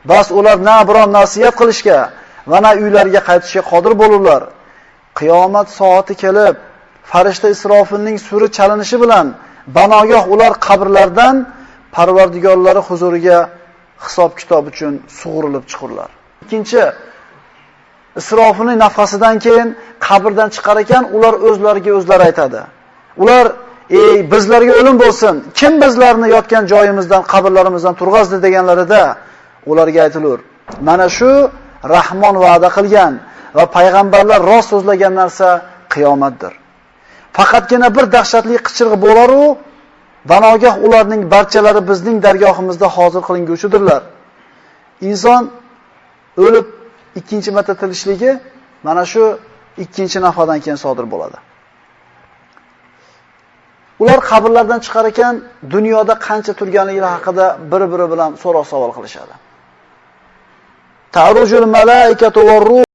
Bas ular na biron nasihat qilishga va na uylariga qaytishga qodir bo'lurlar. Qiyomat soati kelib, farishta Isrofilning suri chalinishi bilan banogoh ular qabrlardan Parvardigorlari huzuriga hisob-kitob uchun sug'urilib chiqurlar. Ikkinchi, Isrofilning nafasidan keyin qabrdan chiqar ekan, ular o'zlariga o'zlari aytadi. Ular, "Ey, bizlarga o'lim bo'lsin. Kim bizlarni yotgan joyimizdan, qabrlarimizdan turg'azdi?" deganlarida ularga aytilur. Mana shu Rahmon va'da qilgan va payg'ambarlar rost so'zlagan narsa qiyomatdir. Faqatgina bir dahshatli qichirg'i bo'lar-u, banogoh ularning barchalari bizning dargohimizda hozir qilinguchidirlar. Inson o'lib ikkinchi marta tirishligi mana shu ikkinchi nafadan keyin sodir bo'ladi. Ular qabrlardan chiqar ekan, dunyoda qancha turganligi haqida bir-biri bilan so'roq savol qilishadi. Ta'rujul malaikatu var